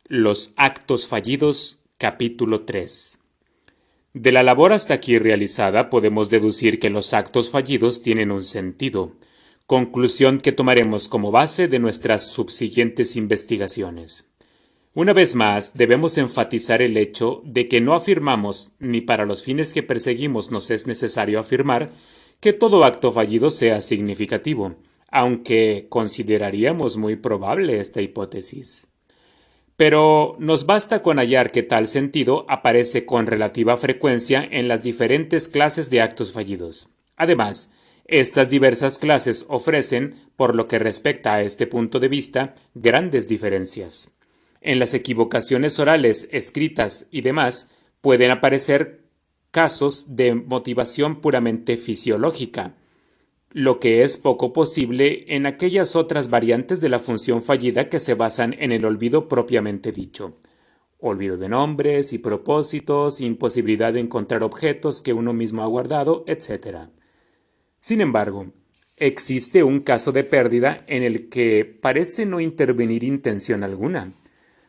Los actos fallidos, capítulo 3. De la labor hasta aquí realizada podemos deducir que los actos fallidos tienen un sentido, conclusión que tomaremos como base de nuestras subsiguientes investigaciones. Una vez más, debemos enfatizar el hecho de que no afirmamos, ni para los fines que perseguimos nos es necesario afirmar, que todo acto fallido sea significativo, aunque consideraríamos muy probable esta hipótesis. Pero nos basta con hallar que tal sentido aparece con relativa frecuencia en las diferentes clases de actos fallidos. Además, estas diversas clases ofrecen, por lo que respecta a este punto de vista, grandes diferencias. En las equivocaciones orales, escritas y demás, pueden aparecer casos de motivación puramente fisiológica, lo que es poco posible en aquellas otras variantes de la función fallida que se basan en el olvido propiamente dicho. Olvido de nombres y propósitos, imposibilidad de encontrar objetos que uno mismo ha guardado, etc. Sin embargo, existe un caso de pérdida en el que parece no intervenir intención alguna.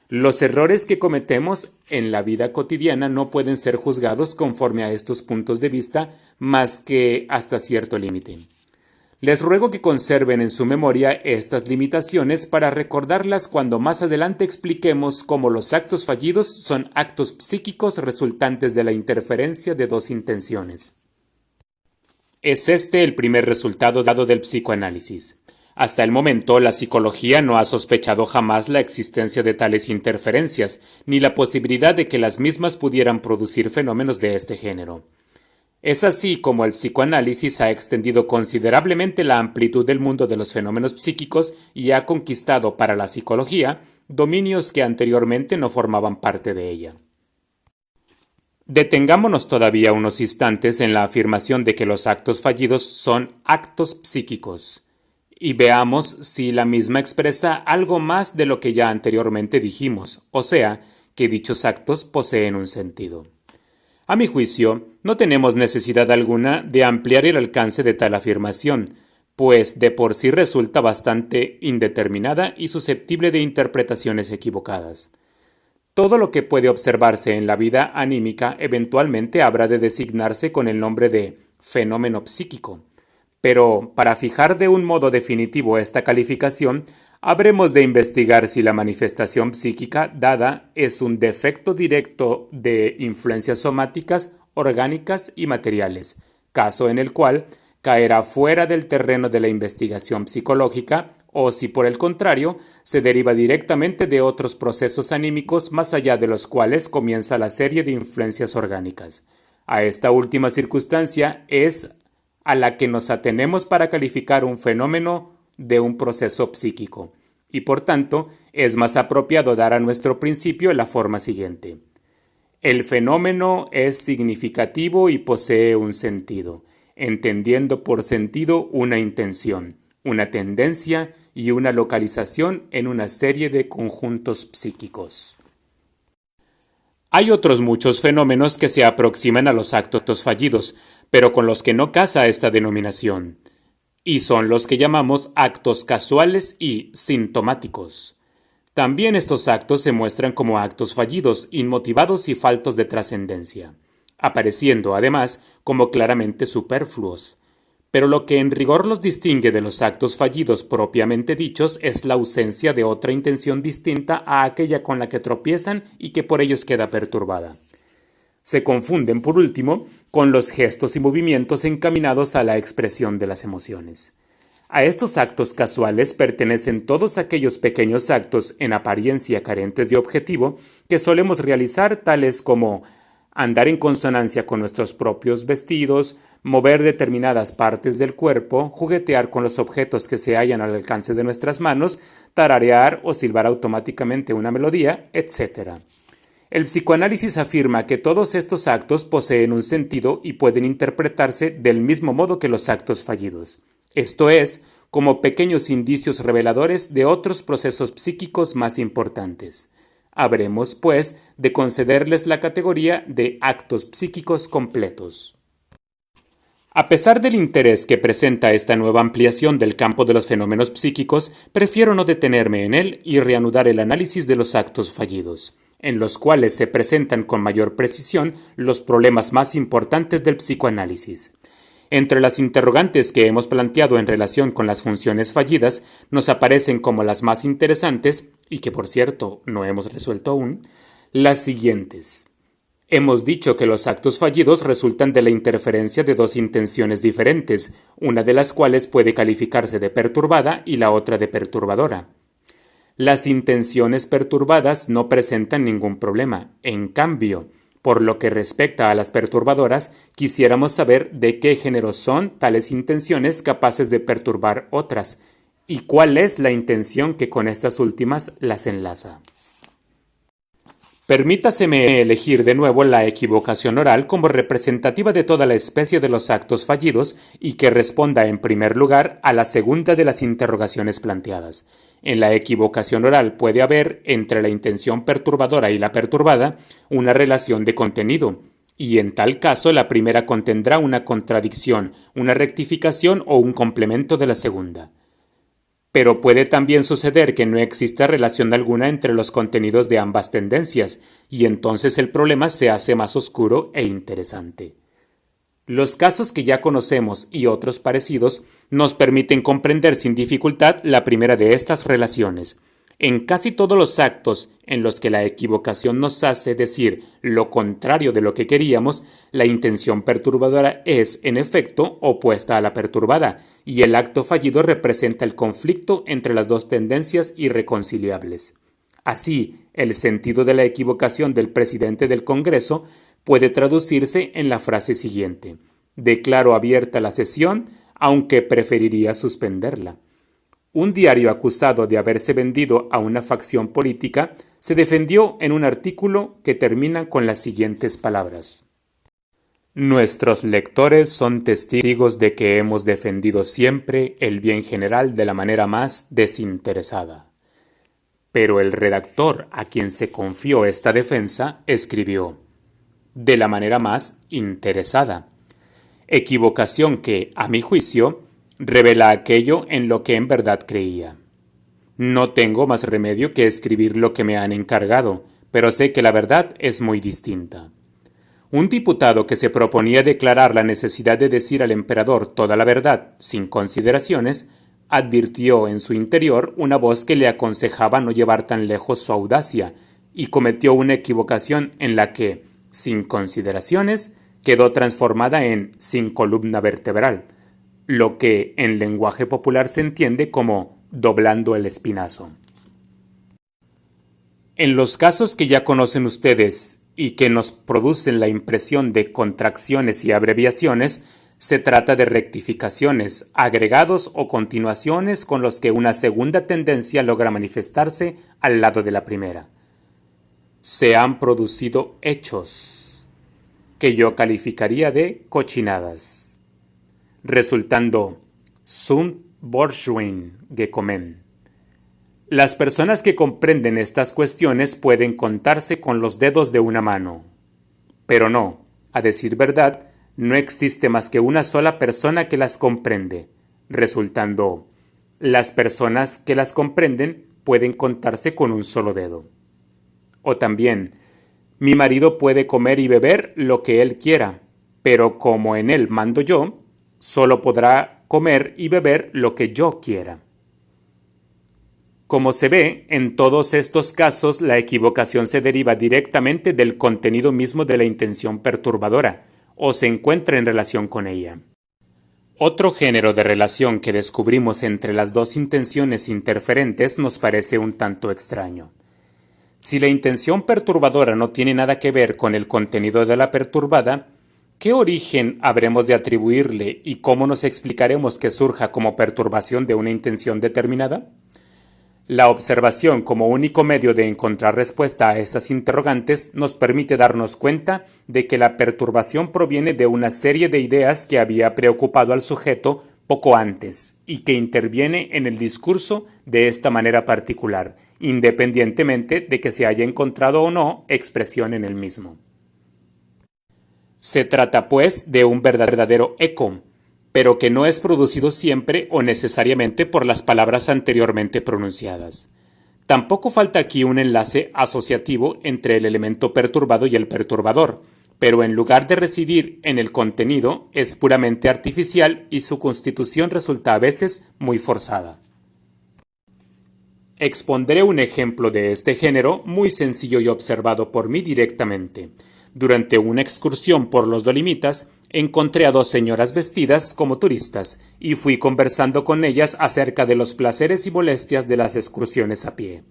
Los errores que cometemos en la vida cotidiana no pueden ser juzgados conforme a estos puntos de vista más que hasta cierto límite. Les ruego que conserven en su memoria estas limitaciones para recordarlas cuando más adelante expliquemos cómo los actos fallidos son actos psíquicos resultantes de la interferencia de dos intenciones. Es este el primer resultado dado del psicoanálisis. Hasta el momento, la psicología no ha sospechado jamás la existencia de tales interferencias, ni la posibilidad de que las mismas pudieran producir fenómenos de este género. Es así como el psicoanálisis ha extendido considerablemente la amplitud del mundo de los fenómenos psíquicos y ha conquistado para la psicología dominios que anteriormente no formaban parte de ella. Detengámonos todavía unos instantes en la afirmación de que los actos fallidos son actos psíquicos, y veamos si la misma expresa algo más de lo que ya anteriormente dijimos, o sea, que dichos actos poseen un sentido. A mi juicio, no tenemos necesidad alguna de ampliar el alcance de tal afirmación, pues de por sí resulta bastante indeterminada y susceptible de interpretaciones equivocadas. Todo lo que puede observarse en la vida anímica eventualmente habrá de designarse con el nombre de fenómeno psíquico, pero para fijar de un modo definitivo esta calificación, habremos de investigar si la manifestación psíquica dada es un defecto directo de influencias somáticas, orgánicas y materiales, caso en el cual caerá fuera del terreno de la investigación psicológica, o si por el contrario se deriva directamente de otros procesos anímicos más allá de los cuales comienza la serie de influencias orgánicas. A esta última circunstancia es a la que nos atenemos para calificar un fenómeno de un proceso psíquico, y por tanto es más apropiado dar a nuestro principio la forma siguiente. El fenómeno es significativo y posee un sentido, entendiendo por sentido una intención, una tendencia y una localización en una serie de conjuntos psíquicos. Hay otros muchos fenómenos que se aproximan a los actos fallidos, pero con los que no casa esta denominación, y son los que llamamos actos casuales y sintomáticos. También estos actos se muestran como actos fallidos, inmotivados y faltos de trascendencia, apareciendo además como claramente superfluos. Pero lo que en rigor los distingue de los actos fallidos propiamente dichos es la ausencia de otra intención distinta a aquella con la que tropiezan y que por ellos queda perturbada. Se confunden, por último, con los gestos y movimientos encaminados a la expresión de las emociones. A estos actos casuales pertenecen todos aquellos pequeños actos en apariencia carentes de objetivo que solemos realizar, tales como andar en consonancia con nuestros propios vestidos, mover determinadas partes del cuerpo, juguetear con los objetos que se hallan al alcance de nuestras manos, tararear o silbar automáticamente una melodía, etc. El psicoanálisis afirma que todos estos actos poseen un sentido y pueden interpretarse del mismo modo que los actos fallidos. Esto es, como pequeños indicios reveladores de otros procesos psíquicos más importantes. Habremos, pues, de concederles la categoría de actos psíquicos completos. A pesar del interés que presenta esta nueva ampliación del campo de los fenómenos psíquicos, prefiero no detenerme en él y reanudar el análisis de los actos fallidos, en los cuales se presentan con mayor precisión los problemas más importantes del psicoanálisis. Entre las interrogantes que hemos planteado en relación con las funciones fallidas, nos aparecen como las más interesantes, y que por cierto no hemos resuelto aún, las siguientes. Hemos dicho que los actos fallidos resultan de la interferencia de dos intenciones diferentes, una de las cuales puede calificarse de perturbada y la otra de perturbadora. Las intenciones perturbadas no presentan ningún problema. En cambio, por lo que respecta a las perturbadoras, quisiéramos saber de qué género son tales intenciones capaces de perturbar otras, y cuál es la intención que con estas últimas las enlaza. Permítaseme elegir de nuevo la equivocación oral como representativa de toda la especie de los actos fallidos y que responda en primer lugar a la segunda de las interrogaciones planteadas. En la equivocación oral puede haber, entre la intención perturbadora y la perturbada, una relación de contenido, y en tal caso la primera contendrá una contradicción, una rectificación o un complemento de la segunda. Pero puede también suceder que no exista relación alguna entre los contenidos de ambas tendencias, y entonces el problema se hace más oscuro e interesante. Los casos que ya conocemos y otros parecidos nos permiten comprender sin dificultad la primera de estas relaciones. En casi todos los actos en los que la equivocación nos hace decir lo contrario de lo que queríamos, la intención perturbadora es, en efecto, opuesta a la perturbada, y el acto fallido representa el conflicto entre las dos tendencias irreconciliables. Así, el sentido de la equivocación del presidente del Congreso puede traducirse en la frase siguiente: declaro abierta la sesión, aunque preferiría suspenderla. Un diario acusado de haberse vendido a una facción política se defendió en un artículo que termina con las siguientes palabras: nuestros lectores son testigos de que hemos defendido siempre el bien general de la manera más desinteresada. Pero el redactor a quien se confió esta defensa escribió: de la manera más interesada. Equivocación que, a mi juicio, revela aquello en lo que en verdad creía. No tengo más remedio que escribir lo que me han encargado, pero sé que la verdad es muy distinta. Un diputado que se proponía declarar la necesidad de decir al emperador toda la verdad, sin consideraciones, advirtió en su interior una voz que le aconsejaba no llevar tan lejos su audacia, y cometió una equivocación en la que, sin consideraciones, quedó transformada en sin columna vertebral, lo que en lenguaje popular se entiende como doblando el espinazo. En los casos que ya conocen ustedes y que nos producen la impresión de contracciones y abreviaciones, se trata de rectificaciones, agregados o continuaciones con los que una segunda tendencia logra manifestarse al lado de la primera. Se han producido hechos que yo calificaría de cochinadas, resultando sunt Borschwein gekommen. Las personas que comprenden estas cuestiones pueden contarse con los dedos de una mano. Pero no, a decir verdad, no existe más que una sola persona que las comprende, resultando las personas que las comprenden pueden contarse con un solo dedo. O también, mi marido puede comer y beber lo que él quiera, pero como en él mando yo, solo podrá comer y beber lo que yo quiera. Como se ve, en todos estos casos la equivocación se deriva directamente del contenido mismo de la intención perturbadora, o se encuentra en relación con ella. Otro género de relación que descubrimos entre las dos intenciones interferentes nos parece un tanto extraño. Si la intención perturbadora no tiene nada que ver con el contenido de la perturbada, ¿qué origen habremos de atribuirle y cómo nos explicaremos que surja como perturbación de una intención determinada? La observación como único medio de encontrar respuesta a estas interrogantes nos permite darnos cuenta de que la perturbación proviene de una serie de ideas que había preocupado al sujeto poco antes y que interviene en el discurso de esta manera particular, independientemente de que se haya encontrado o no expresión en el mismo. Se trata, pues, de un verdadero eco, pero que no es producido siempre o necesariamente por las palabras anteriormente pronunciadas. Tampoco falta aquí un enlace asociativo entre el elemento perturbado y el perturbador, pero en lugar de residir en el contenido, es puramente artificial y su constitución resulta a veces muy forzada. Expondré un ejemplo de este género muy sencillo y observado por mí directamente. Durante una excursión por los Dolomitas, encontré a dos señoras vestidas como turistas y fui conversando con ellas acerca de los placeres y molestias de las excursiones a pie.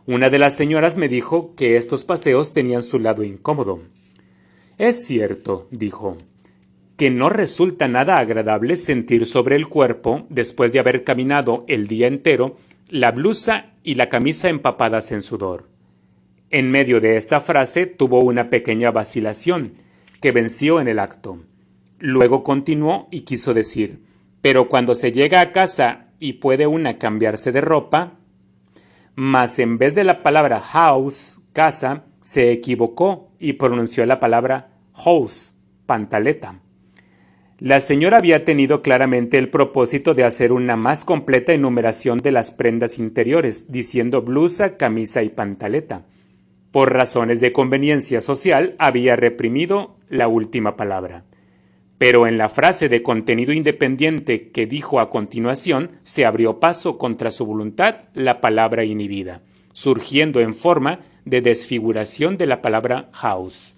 Una de las señoras me dijo que estos paseos tenían su lado incómodo. Es cierto, dijo, que no resulta nada agradable sentir sobre el cuerpo, después de haber caminado el día entero, la blusa y la camisa empapadas en sudor. En medio de esta frase tuvo una pequeña vacilación, que venció en el acto. Luego continuó y quiso decir, pero cuando se llega a casa y puede una cambiarse de ropa, mas en vez de la palabra house, casa, se equivocó y pronunció la palabra hose, pantaleta. La señora había tenido claramente el propósito de hacer una más completa enumeración de las prendas interiores, diciendo blusa, camisa y pantaleta. Por razones de conveniencia social, había reprimido la última palabra. Pero en la frase de contenido independiente que dijo a continuación, se abrió paso contra su voluntad la palabra inhibida, surgiendo en forma de desfiguración de la palabra house.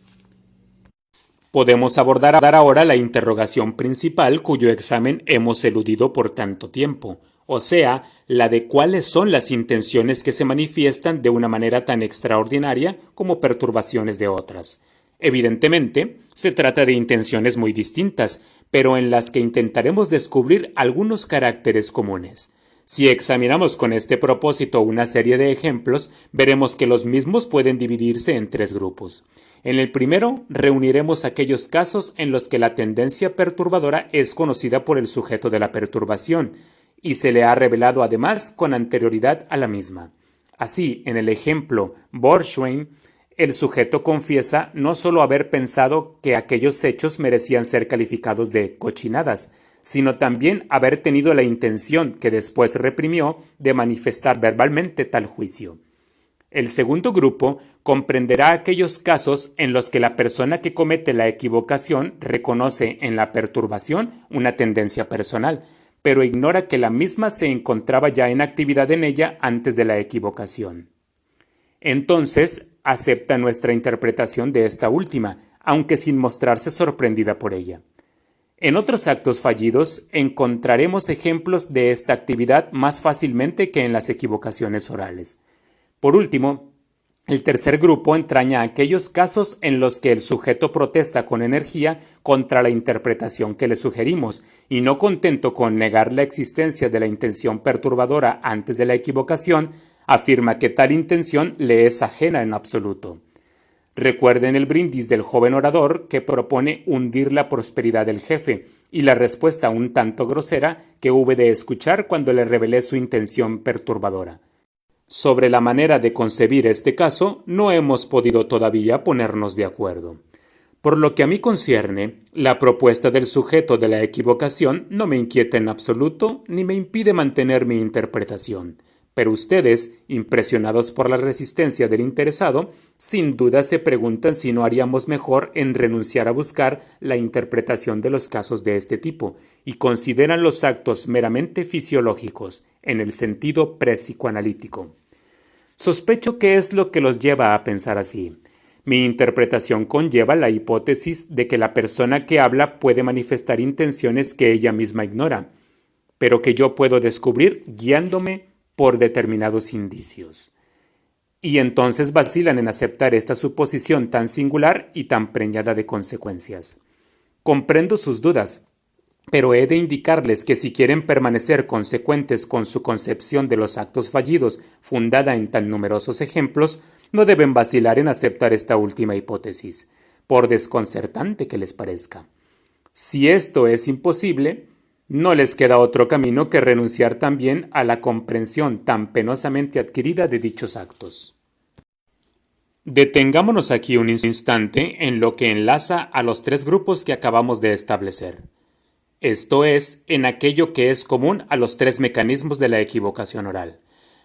Podemos abordar ahora la interrogación principal cuyo examen hemos eludido por tanto tiempo, o sea, la de cuáles son las intenciones que se manifiestan de una manera tan extraordinaria como perturbaciones de otras. Evidentemente, se trata de intenciones muy distintas, pero en las que intentaremos descubrir algunos caracteres comunes. Si examinamos con este propósito una serie de ejemplos, veremos que los mismos pueden dividirse en tres grupos. En el primero, reuniremos aquellos casos en los que la tendencia perturbadora es conocida por el sujeto de la perturbación y se le ha revelado además con anterioridad a la misma. Así, en el ejemplo Borchwein, el sujeto confiesa no solo haber pensado que aquellos hechos merecían ser calificados de cochinadas, sino también haber tenido la intención, que después reprimió, de manifestar verbalmente tal juicio. El segundo grupo comprenderá aquellos casos en los que la persona que comete la equivocación reconoce en la perturbación una tendencia personal, pero ignora que la misma se encontraba ya en actividad en ella antes de la equivocación. Entonces, acepta nuestra interpretación de esta última, aunque sin mostrarse sorprendida por ella. En otros actos fallidos encontraremos ejemplos de esta actividad más fácilmente que en las equivocaciones orales. Por último, el tercer grupo entraña aquellos casos en los que el sujeto protesta con energía contra la interpretación que le sugerimos y no contento con negar la existencia de la intención perturbadora antes de la equivocación, afirma que tal intención le es ajena en absoluto. Recuerden el brindis del joven orador que propone hundir la prosperidad del jefe y la respuesta un tanto grosera que hube de escuchar cuando le revelé su intención perturbadora. Sobre la manera de concebir este caso no hemos podido todavía ponernos de acuerdo. Por lo que a mí concierne, la propuesta del sujeto de la equivocación no me inquieta en absoluto ni me impide mantener mi interpretación. Pero ustedes, impresionados por la resistencia del interesado, sin duda se preguntan si no haríamos mejor en renunciar a buscar la interpretación de los casos de este tipo y consideran los actos meramente fisiológicos, en el sentido prepsicoanalítico. Sospecho que es lo que los lleva a pensar así. Mi interpretación conlleva la hipótesis de que la persona que habla puede manifestar intenciones que ella misma ignora, pero que yo puedo descubrir guiándome por determinados indicios. Y entonces vacilan en aceptar esta suposición tan singular y tan preñada de consecuencias. Comprendo sus dudas, pero he de indicarles que si quieren permanecer consecuentes con su concepción de los actos fallidos, fundada en tan numerosos ejemplos, no deben vacilar en aceptar esta última hipótesis, por desconcertante que les parezca. Si esto es imposible, no les queda otro camino que renunciar también a la comprensión tan penosamente adquirida de dichos actos. Detengámonos aquí un instante en lo que enlaza a los tres grupos que acabamos de establecer. esto es, en aquello que es común a los tres mecanismos de la equivocación oral.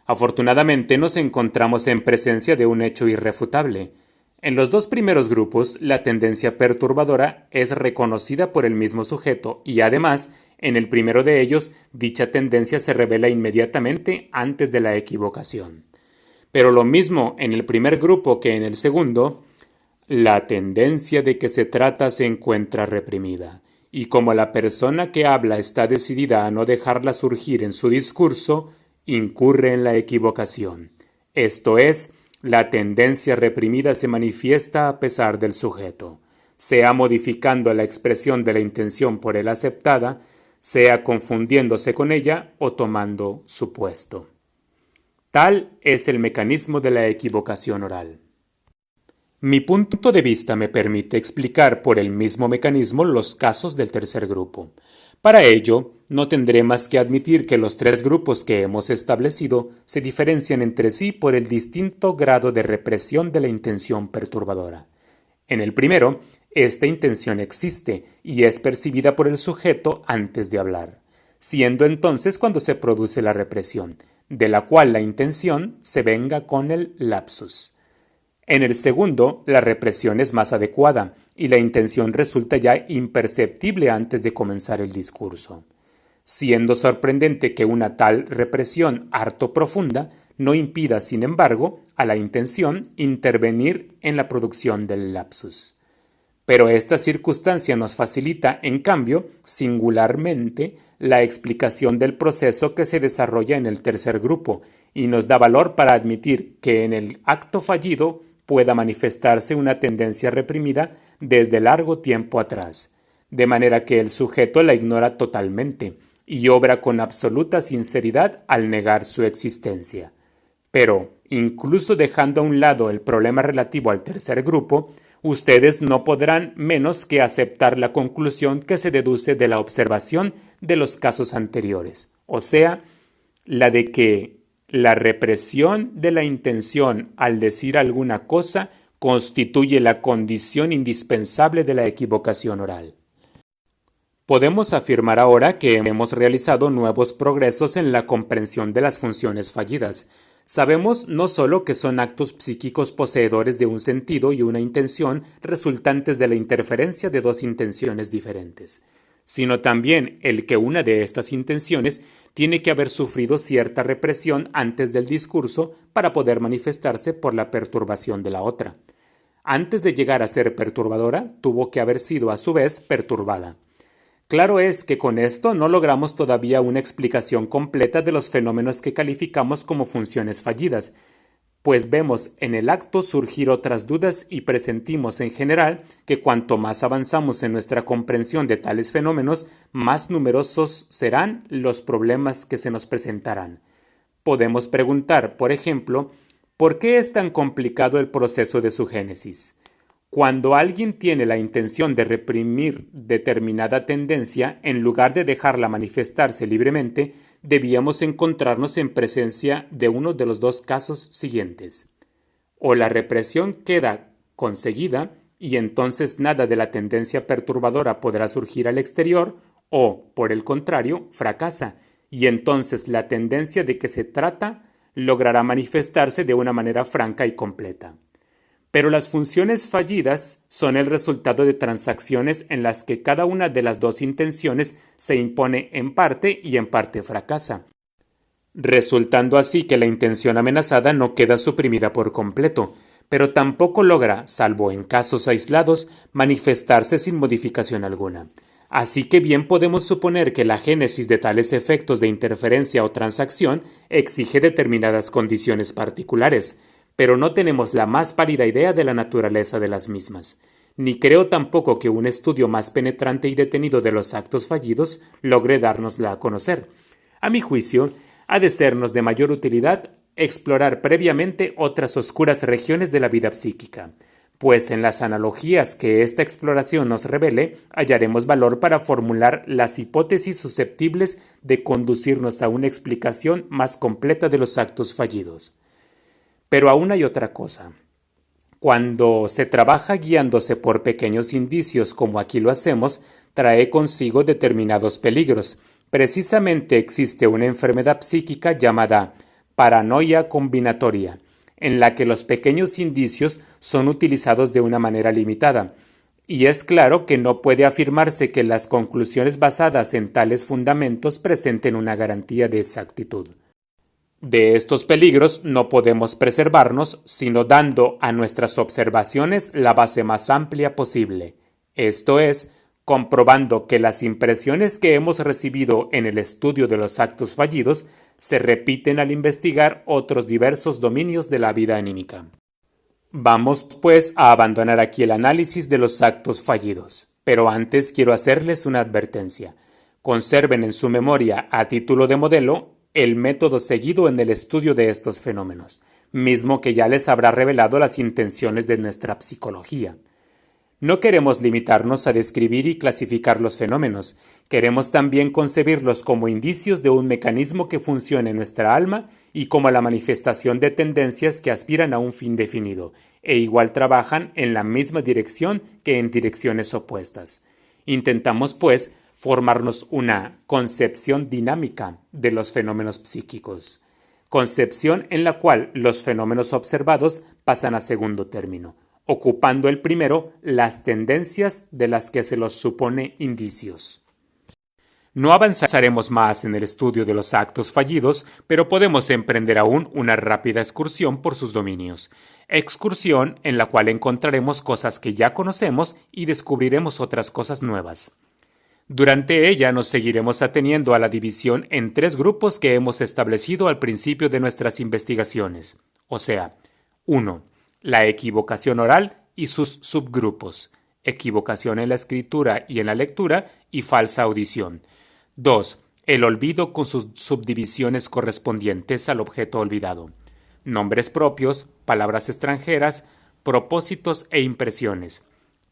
Afortunadamente nos encontramos en presencia de un hecho irrefutable. En los dos primeros grupos, la tendencia perturbadora es reconocida por el mismo sujeto y además, en el primero de ellos, dicha tendencia se revela inmediatamente antes de la equivocación. Pero lo mismo en el primer grupo que en el segundo, la tendencia de que se trata se encuentra reprimida, y como la persona que habla está decidida a no dejarla surgir en su discurso, incurre en la equivocación. Esto es, la tendencia reprimida se manifiesta a pesar del sujeto, sea modificando la expresión de la intención por él aceptada, sea confundiéndose con ella o tomando su puesto. Tal es el mecanismo de la equivocación oral. Mi punto de vista me permite explicar por el mismo mecanismo los casos del tercer grupo. Para ello, no tendré más que admitir que los tres grupos que hemos establecido se diferencian entre sí por el distinto grado de represión de la intención perturbadora. En el primero, esta intención existe y es percibida por el sujeto antes de hablar, siendo entonces cuando se produce la represión, de la cual la intención se venga con el lapsus. En el segundo, la represión es más adecuada y la intención resulta ya imperceptible antes de comenzar el discurso, siendo sorprendente que una tal represión harto profunda no impida, sin embargo, a la intención intervenir en la producción del lapsus. Pero esta circunstancia nos facilita, en cambio, singularmente, la explicación del proceso que se desarrolla en el tercer grupo y nos da valor para admitir que en el acto fallido pueda manifestarse una tendencia reprimida desde largo tiempo atrás, de manera que el sujeto la ignora totalmente y obra con absoluta sinceridad al negar su existencia. Pero, incluso dejando a un lado el problema relativo al tercer grupo, ustedes no podrán menos que aceptar la conclusión que se deduce de la observación de los casos anteriores, o sea, la de que la represión de la intención al decir alguna cosa constituye la condición indispensable de la equivocación oral. Podemos afirmar ahora que hemos realizado nuevos progresos en la comprensión de las funciones fallidas. Sabemos no solo que son actos psíquicos poseedores de un sentido y una intención resultantes de la interferencia de dos intenciones diferentes, sino también el que una de estas intenciones tiene que haber sufrido cierta represión antes del discurso para poder manifestarse por la perturbación de la otra. Antes de llegar a ser perturbadora, tuvo que haber sido a su vez perturbada. Claro es que con esto no logramos todavía una explicación completa de los fenómenos que calificamos como funciones fallidas, pues vemos en el acto surgir otras dudas y presentimos en general que cuanto más avanzamos en nuestra comprensión de tales fenómenos, más numerosos serán los problemas que se nos presentarán. Podemos preguntar, por ejemplo, ¿por qué es tan complicado el proceso de su génesis? Cuando alguien tiene la intención de reprimir determinada tendencia, en lugar de dejarla manifestarse libremente, debíamos encontrarnos en presencia de uno de los dos casos siguientes. O la represión queda conseguida y entonces nada de la tendencia perturbadora podrá surgir al exterior, o, por el contrario, fracasa, y entonces la tendencia de que se trata logrará manifestarse de una manera franca y completa. Pero las funciones fallidas son el resultado de transacciones en las que cada una de las dos intenciones se impone en parte y en parte fracasa, resultando así que la intención amenazada no queda suprimida por completo, pero tampoco logra, salvo en casos aislados, manifestarse sin modificación alguna. Así que bien podemos suponer que la génesis de tales efectos de interferencia o transacción exige determinadas condiciones particulares, pero no tenemos la más pálida idea de la naturaleza de las mismas. Ni creo tampoco que un estudio más penetrante y detenido de los actos fallidos logre dárnosla a conocer. A mi juicio, ha de sernos de mayor utilidad explorar previamente otras oscuras regiones de la vida psíquica, pues en las analogías que esta exploración nos revele hallaremos valor para formular las hipótesis susceptibles de conducirnos a una explicación más completa de los actos fallidos. Pero aún hay otra cosa. Cuando se trabaja guiándose por pequeños indicios como aquí lo hacemos, trae consigo determinados peligros. Precisamente existe una enfermedad psíquica llamada paranoia combinatoria, en la que los pequeños indicios son utilizados de una manera limitada. Y es claro que no puede afirmarse que las conclusiones basadas en tales fundamentos presenten una garantía de exactitud. De estos peligros no podemos preservarnos sino dando a nuestras observaciones la base más amplia posible, esto es, comprobando que las impresiones que hemos recibido en el estudio de los actos fallidos se repiten al investigar otros diversos dominios de la vida anímica. Vamos, pues, a abandonar aquí el análisis de los actos fallidos, pero antes quiero hacerles una advertencia. Conserven en su memoria, a título de modelo, el método seguido en el estudio de estos fenómenos, mismo que ya les habrá revelado las intenciones de nuestra psicología. No queremos limitarnos a describir y clasificar los fenómenos, queremos también concebirlos como indicios de un mecanismo que funciona en nuestra alma y como la manifestación de tendencias que aspiran a un fin definido, e igual trabajan en la misma dirección que en direcciones opuestas. Intentamos, pues, formarnos una concepción dinámica de los fenómenos psíquicos, concepción en la cual los fenómenos observados pasan a segundo término, ocupando el primero las tendencias de las que se los supone indicios. No avanzaremos más en el estudio de los actos fallidos, pero podemos emprender aún una rápida excursión por sus dominios. Excursión en la cual encontraremos cosas que ya conocemos y descubriremos otras cosas nuevas. Durante ella nos seguiremos ateniendo a la división en tres grupos que hemos establecido al principio de nuestras investigaciones, o sea, 1. La equivocación oral y sus subgrupos, equivocación en la escritura y en la lectura y falsa audición. 2. El olvido con sus subdivisiones correspondientes al objeto olvidado. Nombres propios, palabras extranjeras, propósitos e impresiones.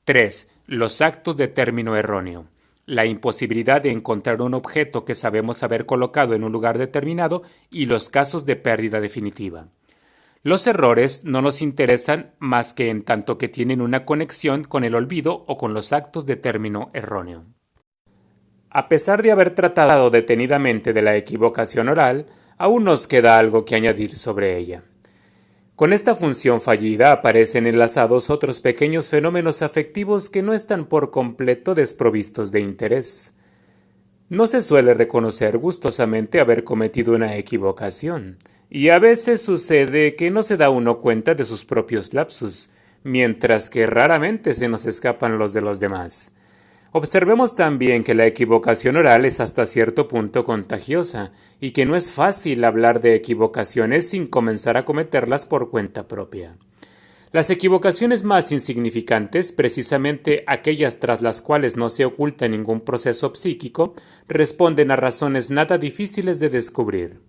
3. Los actos de término erróneo. La imposibilidad de encontrar un objeto que sabemos haber colocado en un lugar determinado y los casos de pérdida definitiva. Los errores no nos interesan más que en tanto que tienen una conexión con el olvido o con los actos de término erróneo. A pesar de haber tratado detenidamente de la equivocación oral, aún nos queda algo que añadir sobre ella. Con esta función fallida aparecen enlazados otros pequeños fenómenos afectivos que no están por completo desprovistos de interés. No se suele reconocer gustosamente haber cometido una equivocación, y a veces sucede que no se da uno cuenta de sus propios lapsus, mientras que raramente se nos escapan los de los demás. Observemos también que la equivocación oral es hasta cierto punto contagiosa, y que no es fácil hablar de equivocaciones sin comenzar a cometerlas por cuenta propia. Las equivocaciones más insignificantes, precisamente aquellas tras las cuales no se oculta ningún proceso psíquico, responden a razones nada difíciles de descubrir.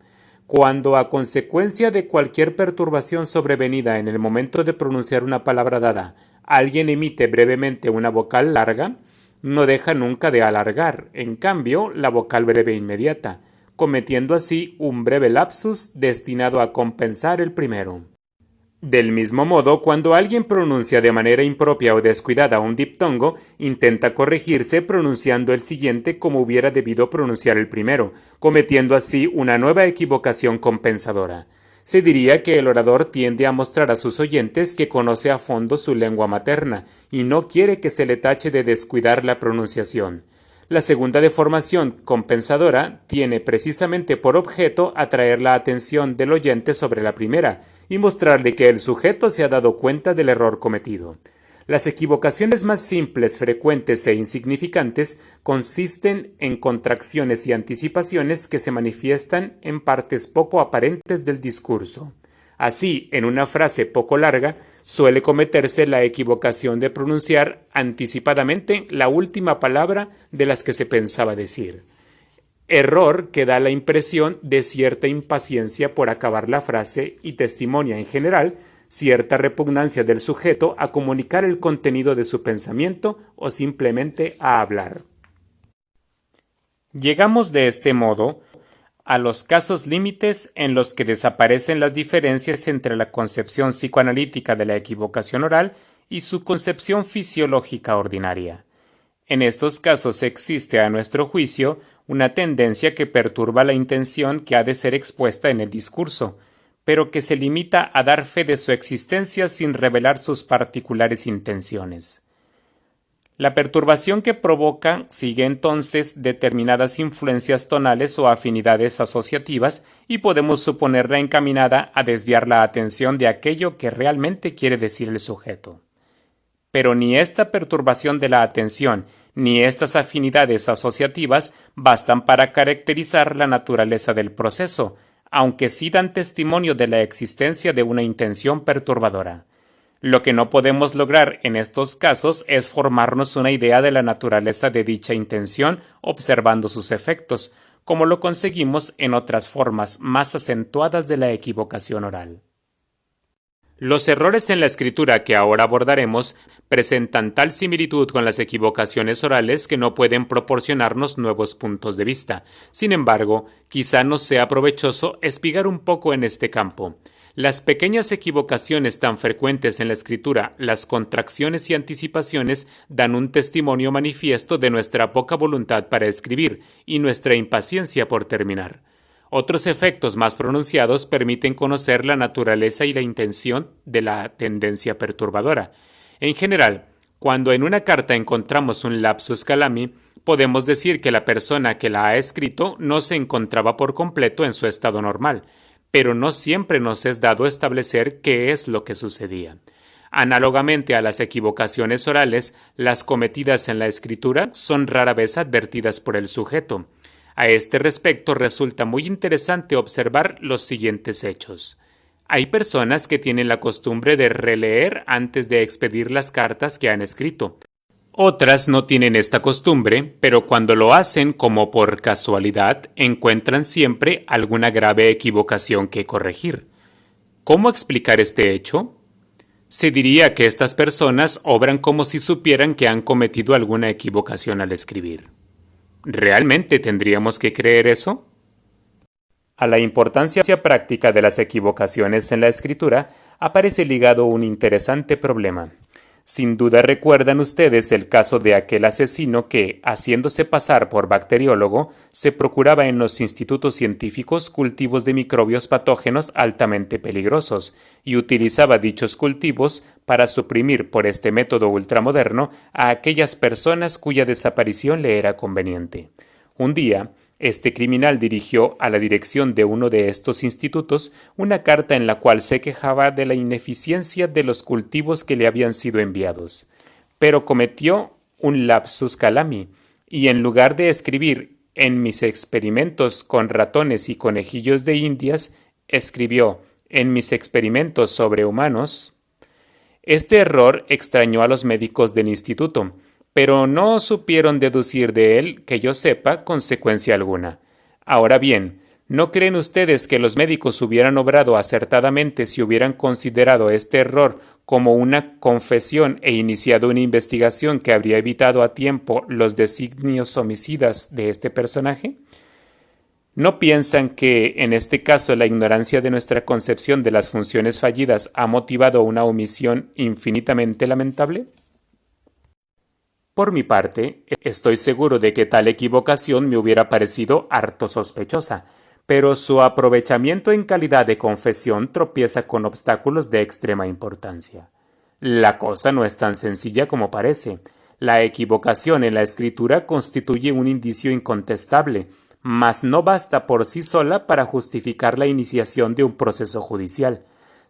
Cuando, a consecuencia de cualquier perturbación sobrevenida en el momento de pronunciar una palabra dada, alguien emite brevemente una vocal larga, no deja nunca de alargar, en cambio, la vocal breve inmediata, cometiendo así un breve lapsus destinado a compensar el primero. Del mismo modo, cuando alguien pronuncia de manera impropia o descuidada un diptongo, intenta corregirse pronunciando el siguiente como hubiera debido pronunciar el primero, cometiendo así una nueva equivocación compensadora. Se diría que el orador tiende a mostrar a sus oyentes que conoce a fondo su lengua materna y no quiere que se le tache de descuidar la pronunciación. La segunda deformación compensadora tiene precisamente por objeto atraer la atención del oyente sobre la primera y mostrarle que el sujeto se ha dado cuenta del error cometido. Las equivocaciones más simples, frecuentes e insignificantes consisten en contracciones y anticipaciones que se manifiestan en partes poco aparentes del discurso. Así, en una frase poco larga, suele cometerse la equivocación de pronunciar anticipadamente la última palabra de las que se pensaba decir. Error que da la impresión de cierta impaciencia por acabar la frase y testimonia en general cierta repugnancia del sujeto a comunicar el contenido de su pensamiento o simplemente a hablar. Llegamos de este modo a los casos límites en los que desaparecen las diferencias entre la concepción psicoanalítica de la equivocación oral y su concepción fisiológica ordinaria. En estos casos existe, a nuestro juicio, una tendencia que perturba la intención que ha de ser expuesta en el discurso, pero que se limita a dar fe de su existencia sin revelar sus particulares intenciones. La perturbación que provoca sigue entonces determinadas influencias tonales o afinidades asociativas y podemos suponerla encaminada a desviar la atención de aquello que realmente quiere decir el sujeto. Pero ni esta perturbación de la atención ni estas afinidades asociativas bastan para caracterizar la naturaleza del proceso, aunque sí dan testimonio de la existencia de una intención perturbadora. Lo que no podemos lograr en estos casos es formarnos una idea de la naturaleza de dicha intención observando sus efectos, como lo conseguimos en otras formas más acentuadas de la equivocación oral. Los errores en la escritura que ahora abordaremos presentan tal similitud con las equivocaciones orales que no pueden proporcionarnos nuevos puntos de vista. Sin embargo, quizá nos sea provechoso espigar un poco en este campo. Las pequeñas equivocaciones tan frecuentes en la escritura, las contracciones y anticipaciones, dan un testimonio manifiesto de nuestra poca voluntad para escribir y nuestra impaciencia por terminar. Otros efectos más pronunciados permiten conocer la naturaleza y la intención de la tendencia perturbadora. En general, cuando en una carta encontramos un lapsus calami, podemos decir que la persona que la ha escrito no se encontraba por completo en su estado normal, pero no siempre nos es dado establecer qué es lo que sucedía. Análogamente a las equivocaciones orales, las cometidas en la escritura son rara vez advertidas por el sujeto. A este respecto resulta muy interesante observar los siguientes hechos. Hay personas que tienen la costumbre de releer antes de expedir las cartas que han escrito. Otras no tienen esta costumbre, pero cuando lo hacen como por casualidad, encuentran siempre alguna grave equivocación que corregir. ¿Cómo explicar este hecho? Se diría que estas personas obran como si supieran que han cometido alguna equivocación al escribir. ¿Realmente tendríamos que creer eso? A la importancia práctica de las equivocaciones en la escritura aparece ligado un interesante problema. Sin duda recuerdan ustedes el caso de aquel asesino que, haciéndose pasar por bacteriólogo, se procuraba en los institutos científicos cultivos de microbios patógenos altamente peligrosos y utilizaba dichos cultivos para suprimir por este método ultramoderno a aquellas personas cuya desaparición le era conveniente. Un día, este criminal dirigió a la dirección de uno de estos institutos una carta en la cual se quejaba de la ineficiencia de los cultivos que le habían sido enviados. Pero cometió un lapsus calami y en lugar de escribir «en mis experimentos con ratones y conejillos de Indias», escribió «en mis experimentos sobre humanos». Este error extrañó a los médicos del instituto, pero no supieron deducir de él, que yo sepa, consecuencia alguna. Ahora bien, ¿no creen ustedes que los médicos hubieran obrado acertadamente si hubieran considerado este error como una confesión e iniciado una investigación que habría evitado a tiempo los designios homicidas de este personaje? ¿No piensan que, en este caso, la ignorancia de nuestra concepción de las funciones fallidas ha motivado una omisión infinitamente lamentable? Por mi parte, estoy seguro de que tal equivocación me hubiera parecido harto sospechosa, pero su aprovechamiento en calidad de confesión tropieza con obstáculos de extrema importancia. La cosa no es tan sencilla como parece. La equivocación en la escritura constituye un indicio incontestable, mas no basta por sí sola para justificar la iniciación de un proceso judicial.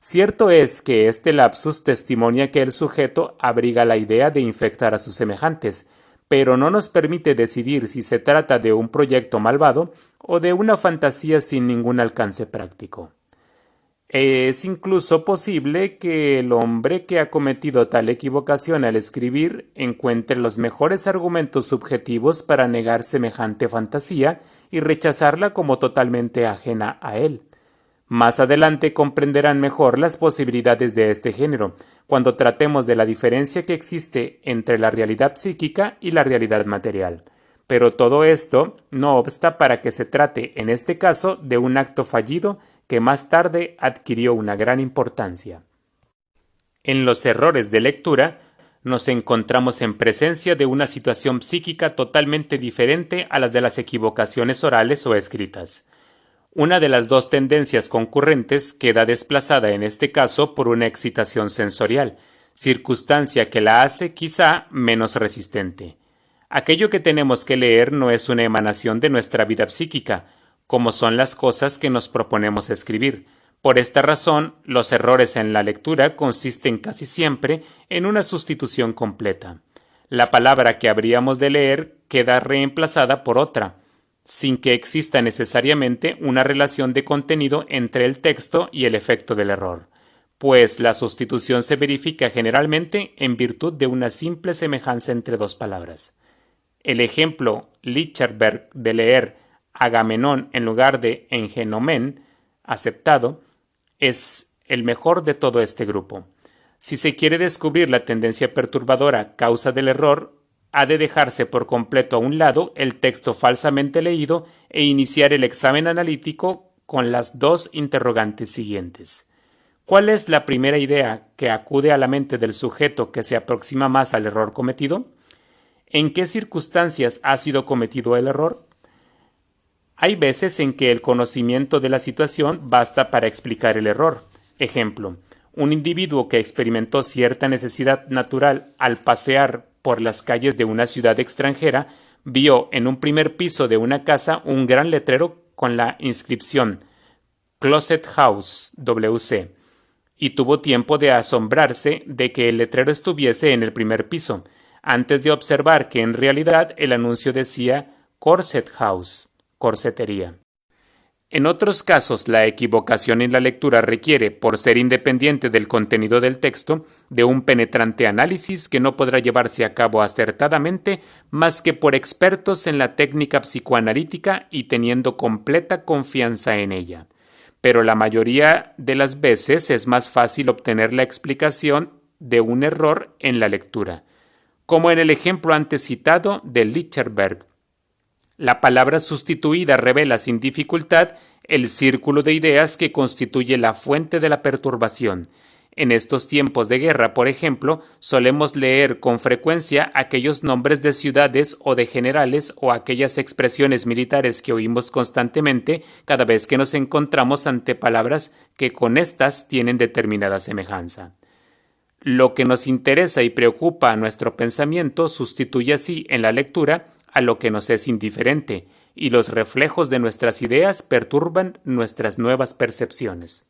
Cierto es que este lapsus testimonia que el sujeto abriga la idea de infectar a sus semejantes, pero no nos permite decidir si se trata de un proyecto malvado o de una fantasía sin ningún alcance práctico. Es incluso posible que el hombre que ha cometido tal equivocación al escribir encuentre los mejores argumentos subjetivos para negar semejante fantasía y rechazarla como totalmente ajena a él. Más adelante comprenderán mejor las posibilidades de este género, cuando tratemos de la diferencia que existe entre la realidad psíquica y la realidad material. Pero todo esto no obsta para que se trate, en este caso, de un acto fallido que más tarde adquirió una gran importancia. En los errores de lectura, Nos encontramos en presencia de una situación psíquica totalmente diferente a las de las equivocaciones orales o escritas. Una de las dos tendencias concurrentes queda desplazada en este caso por una excitación sensorial, circunstancia que la hace quizá menos resistente. Aquello que tenemos que leer no es una emanación de nuestra vida psíquica, como son las cosas que nos proponemos escribir. Por esta razón, los errores en la lectura consisten casi siempre en una sustitución completa. La palabra que habríamos de leer queda reemplazada por otra, sin que exista necesariamente una relación de contenido entre el texto y el efecto del error, pues la sustitución se verifica generalmente en virtud de una simple semejanza entre dos palabras. El ejemplo Lichtenberg de leer Agamenón en lugar de Engenomen, aceptado, es el mejor de todo este grupo. Si se quiere descubrir la tendencia perturbadora causa del error, ha de dejarse por completo a un lado el texto falsamente leído e iniciar el examen analítico con las dos interrogantes siguientes. ¿Cuál es la primera idea que acude a la mente del sujeto que se aproxima más al error cometido? ¿En qué circunstancias ha sido cometido el error? Hay veces en que el conocimiento de la situación basta para explicar el error. Ejemplo, un individuo que experimentó cierta necesidad natural al pasear por las calles de una ciudad extranjera vio en un primer piso de una casa un gran letrero con la inscripción Closet House WC y tuvo tiempo de asombrarse de que el letrero estuviese en el primer piso, antes de observar que en realidad el anuncio decía Corset House, corsetería. En otros casos, la equivocación en la lectura requiere, por ser independiente del contenido del texto, de un penetrante análisis que no podrá llevarse a cabo acertadamente más que por expertos en la técnica psicoanalítica y teniendo completa confianza en ella. Pero la mayoría de las veces es más fácil obtener la explicación de un error en la lectura, como en el ejemplo antes citado de Lichtenberg. La palabra sustituida revela sin dificultad el círculo de ideas que constituye la fuente de la perturbación. En estos tiempos de guerra, por ejemplo, solemos leer con frecuencia aquellos nombres de ciudades o de generales o aquellas expresiones militares que oímos constantemente cada vez que nos encontramos ante palabras que con éstas tienen determinada semejanza. Lo que nos interesa y preocupa a nuestro pensamiento sustituye así en la lectura a lo que nos es indiferente, y los reflejos de nuestras ideas perturban nuestras nuevas percepciones.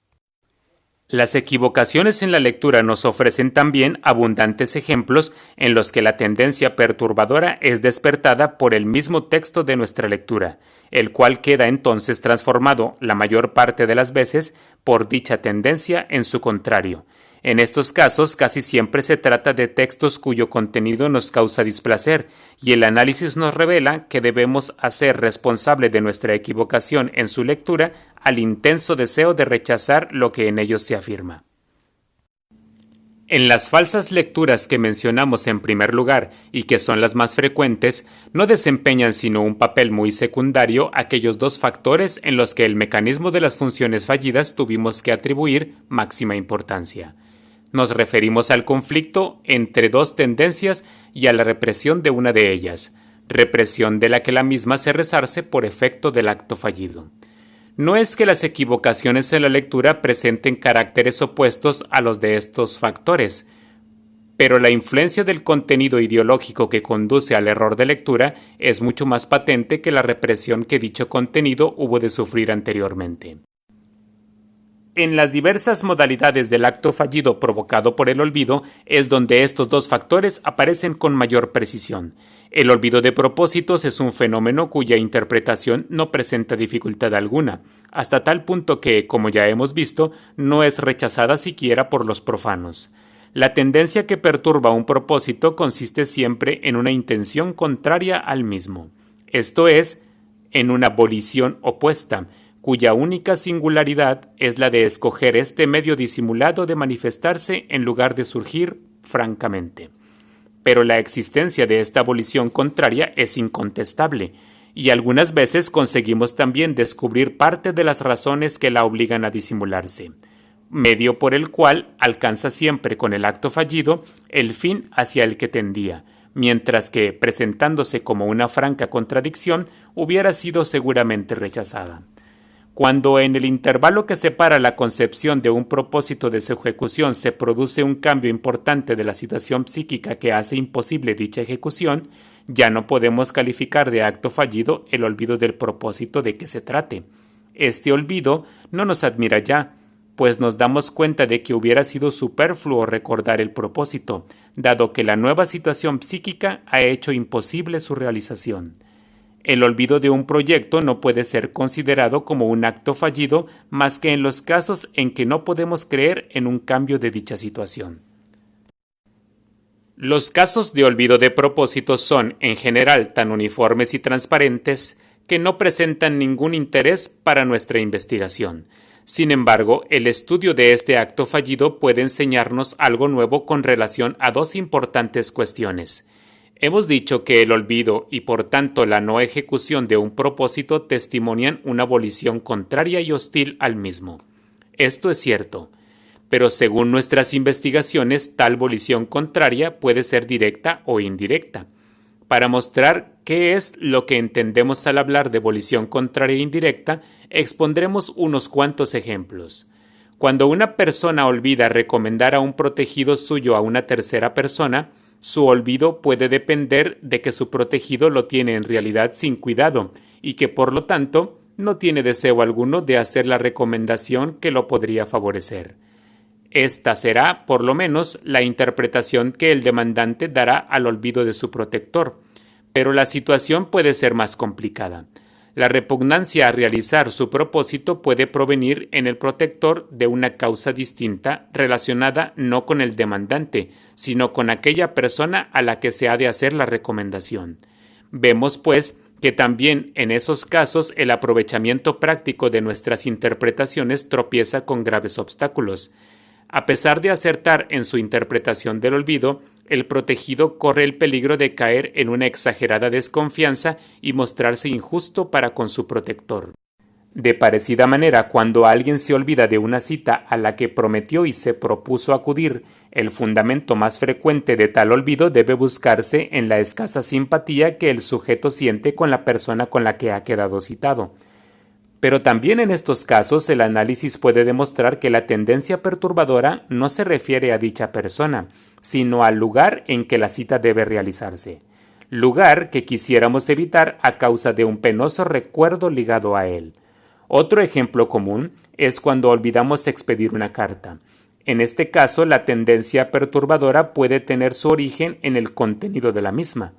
Las equivocaciones en la lectura nos ofrecen también abundantes ejemplos en los que la tendencia perturbadora es despertada por el mismo texto de nuestra lectura, el cual queda entonces transformado la mayor parte de las veces por dicha tendencia en su contrario. En estos casos casi siempre se trata de textos cuyo contenido nos causa displacer, y el análisis nos revela que debemos hacer responsable de nuestra equivocación en su lectura al intenso deseo de rechazar lo que en ellos se afirma. En las falsas lecturas que mencionamos en primer lugar y que son las más frecuentes, no desempeñan sino un papel muy secundario aquellos dos factores en los que el mecanismo de las funciones fallidas tuvimos que atribuir máxima importancia. Nos referimos al conflicto entre dos tendencias y a la represión de una de ellas, represión de la que la misma se resarce por efecto del acto fallido. No es que las equivocaciones en la lectura presenten caracteres opuestos a los de estos factores, pero la influencia del contenido ideológico que conduce al error de lectura es mucho más patente que la represión que dicho contenido hubo de sufrir anteriormente. En las diversas modalidades del acto fallido provocado por el olvido es donde estos dos factores aparecen con mayor precisión. El olvido de propósitos es un fenómeno cuya interpretación no presenta dificultad alguna, hasta tal punto que, como ya hemos visto, no es rechazada siquiera por los profanos. La tendencia que perturba un propósito consiste siempre en una intención contraria al mismo, esto es, en una volición opuesta, cuya única singularidad es la de escoger este medio disimulado de manifestarse en lugar de surgir francamente. Pero la existencia de esta volición contraria es incontestable, y algunas veces conseguimos también descubrir parte de las razones que la obligan a disimularse. medio por el cual alcanza siempre con el acto fallido el fin hacia el que tendía, mientras que, presentándose como una franca contradicción, hubiera sido seguramente rechazada. Cuando en el intervalo que separa la concepción de un propósito de su ejecución se produce un cambio importante de la situación psíquica que hace imposible dicha ejecución, ya no podemos calificar de acto fallido el olvido del propósito de que se trate. Este olvido no nos admira ya, pues nos damos cuenta de que hubiera sido superfluo recordar el propósito, dado que la nueva situación psíquica ha hecho imposible su realización. El olvido de un proyecto no puede ser considerado como un acto fallido más que en los casos en que no podemos creer en un cambio de dicha situación. Los casos de olvido de propósito son, en general, tan uniformes y transparentes que no presentan ningún interés para nuestra investigación. Sin embargo, el estudio de este acto fallido puede enseñarnos algo nuevo con relación a dos importantes cuestiones. Hemos dicho que el olvido y por tanto la no ejecución de un propósito testimonian una volición contraria y hostil al mismo. Esto es cierto, pero según nuestras investigaciones, tal volición contraria puede ser directa o indirecta. Para mostrar qué es lo que entendemos al hablar de volición contraria e indirecta, expondremos unos cuantos ejemplos. Cuando una persona olvida recomendar a un protegido suyo a una tercera persona, su olvido puede depender de que su protegido lo tiene en realidad sin cuidado y que por lo tanto no tiene deseo alguno de hacer la recomendación que lo podría favorecer. Esta será, por lo menos, la interpretación que el demandante dará al olvido de su protector, pero la situación puede ser más complicada. La repugnancia a realizar su propósito puede provenir en el protector de una causa distinta relacionada no con el demandante, sino con aquella persona a la que se ha de hacer la recomendación. Vemos, pues, que también en esos casos el aprovechamiento práctico de nuestras interpretaciones tropieza con graves obstáculos. A pesar de acertar en su interpretación del olvido, el protegido corre el peligro de caer en una exagerada desconfianza y mostrarse injusto para con su protector. De parecida manera, cuando alguien se olvida de una cita a la que prometió y se propuso acudir, el fundamento más frecuente de tal olvido debe buscarse en la escasa simpatía que el sujeto siente con la persona con la que ha quedado citado. Pero también en estos casos el análisis puede demostrar que la tendencia perturbadora no se refiere a dicha persona, sino al lugar en que la cita debe realizarse, lugar que quisiéramos evitar a causa de un penoso recuerdo ligado a él. Otro ejemplo común es cuando olvidamos expedir una carta. En este caso, la tendencia perturbadora puede tener su origen en el contenido de la misma,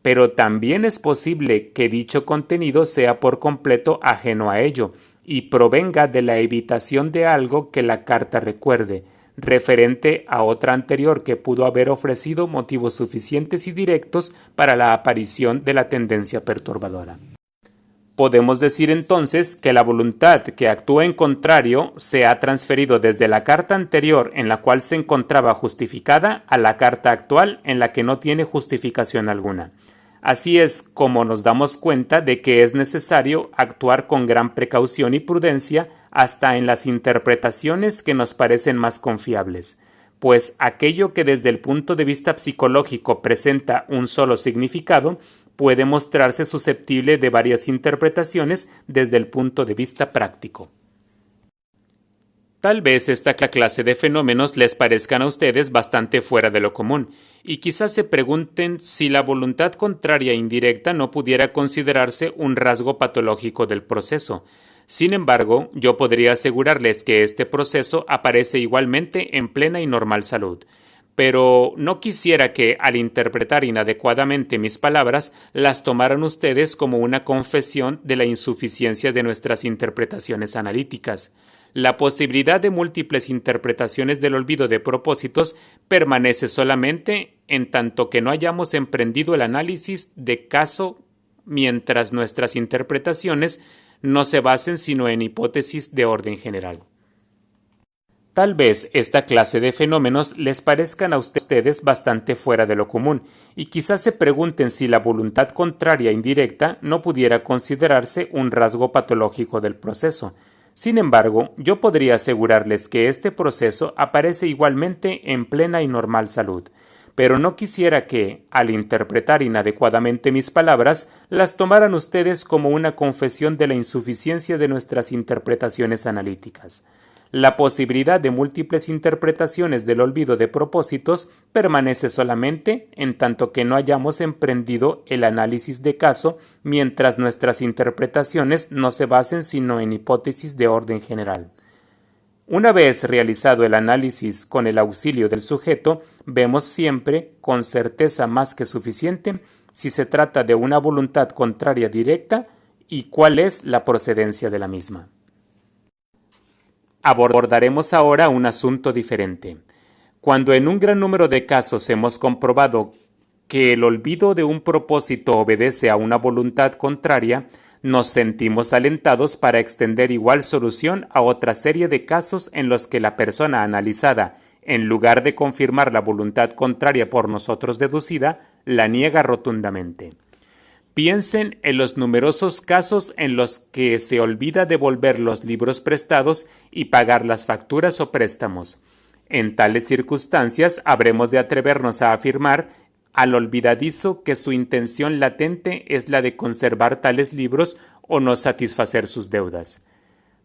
pero también es posible que dicho contenido sea por completo ajeno a ello y provenga de la evitación de algo que la carta recuerde, referente a otra anterior que pudo haber ofrecido motivos suficientes y directos para la aparición de la tendencia perturbadora. Podemos decir entonces que la voluntad que actúa en contrario se ha transferido desde la carta anterior en la cual se encontraba justificada a la carta actual en la que no tiene justificación alguna. Así es como nos damos cuenta de que es necesario actuar con gran precaución y prudencia hasta en las interpretaciones que nos parecen más confiables, pues aquello que desde el punto de vista psicológico presenta un solo significado puede mostrarse susceptible de varias interpretaciones desde el punto de vista práctico. Tal vez esta clase de fenómenos les parezcan a ustedes bastante fuera de lo común, y quizás se pregunten si la voluntad contraria e indirecta no pudiera considerarse un rasgo patológico del proceso. Sin embargo, yo podría asegurarles que este proceso aparece igualmente en plena y normal salud. Pero no quisiera que, al interpretar inadecuadamente mis palabras, las tomaran ustedes como una confesión de la insuficiencia de nuestras interpretaciones analíticas. La posibilidad de múltiples interpretaciones del olvido de propósitos permanece solamente en tanto que no hayamos emprendido el análisis de caso mientras nuestras interpretaciones no se basen sino en hipótesis de orden general. Tal vez esta clase de fenómenos les parezcan a ustedes bastante fuera de lo común y quizás se pregunten si la voluntad contraria indirecta no pudiera considerarse un rasgo patológico del proceso. Sin embargo, yo podría asegurarles que este proceso aparece igualmente en plena y normal salud, pero no quisiera que, al interpretar inadecuadamente mis palabras, las tomaran ustedes como una confesión de la insuficiencia de nuestras interpretaciones analíticas. La posibilidad de múltiples interpretaciones del olvido de propósitos permanece solamente en tanto que no hayamos emprendido el análisis de caso, mientras nuestras interpretaciones no se basen sino en hipótesis de orden general. Una vez realizado el análisis con el auxilio del sujeto, vemos siempre, con certeza más que suficiente, si se trata de una voluntad contraria directa y cuál es la procedencia de la misma. Abordaremos ahora un asunto diferente. Cuando en un gran número de casos hemos comprobado que el olvido de un propósito obedece a una voluntad contraria, nos sentimos alentados para extender igual solución a otra serie de casos en los que la persona analizada, en lugar de confirmar la voluntad contraria por nosotros deducida, la niega rotundamente. Piensen en los numerosos casos en los que se olvida devolver los libros prestados y pagar las facturas o préstamos. En tales circunstancias habremos de atrevernos a afirmar al olvidadizo que su intención latente es la de conservar tales libros o no satisfacer sus deudas.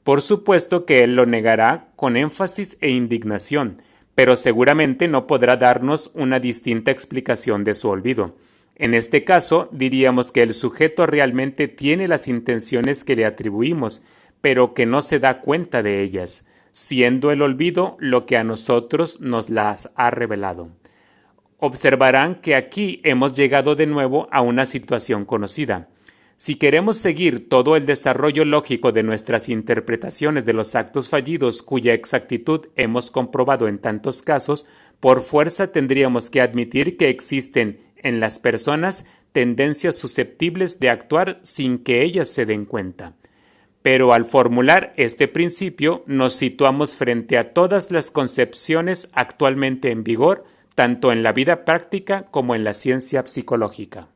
Por supuesto que él lo negará con énfasis e indignación, pero seguramente no podrá darnos una distinta explicación de su olvido. En este caso, diríamos que el sujeto realmente tiene las intenciones que le atribuimos, pero que no se da cuenta de ellas, siendo el olvido lo que a nosotros nos las ha revelado. Observarán que aquí hemos llegado de nuevo a una situación conocida. Si queremos seguir todo el desarrollo lógico de nuestras interpretaciones de los actos fallidos cuya exactitud hemos comprobado en tantos casos, por fuerza tendríamos que admitir que existen en las personas tendencias susceptibles de actuar sin que ellas se den cuenta. Pero al formular este principio nos situamos frente a todas las concepciones actualmente en vigor, tanto en la vida práctica como en la ciencia psicológica.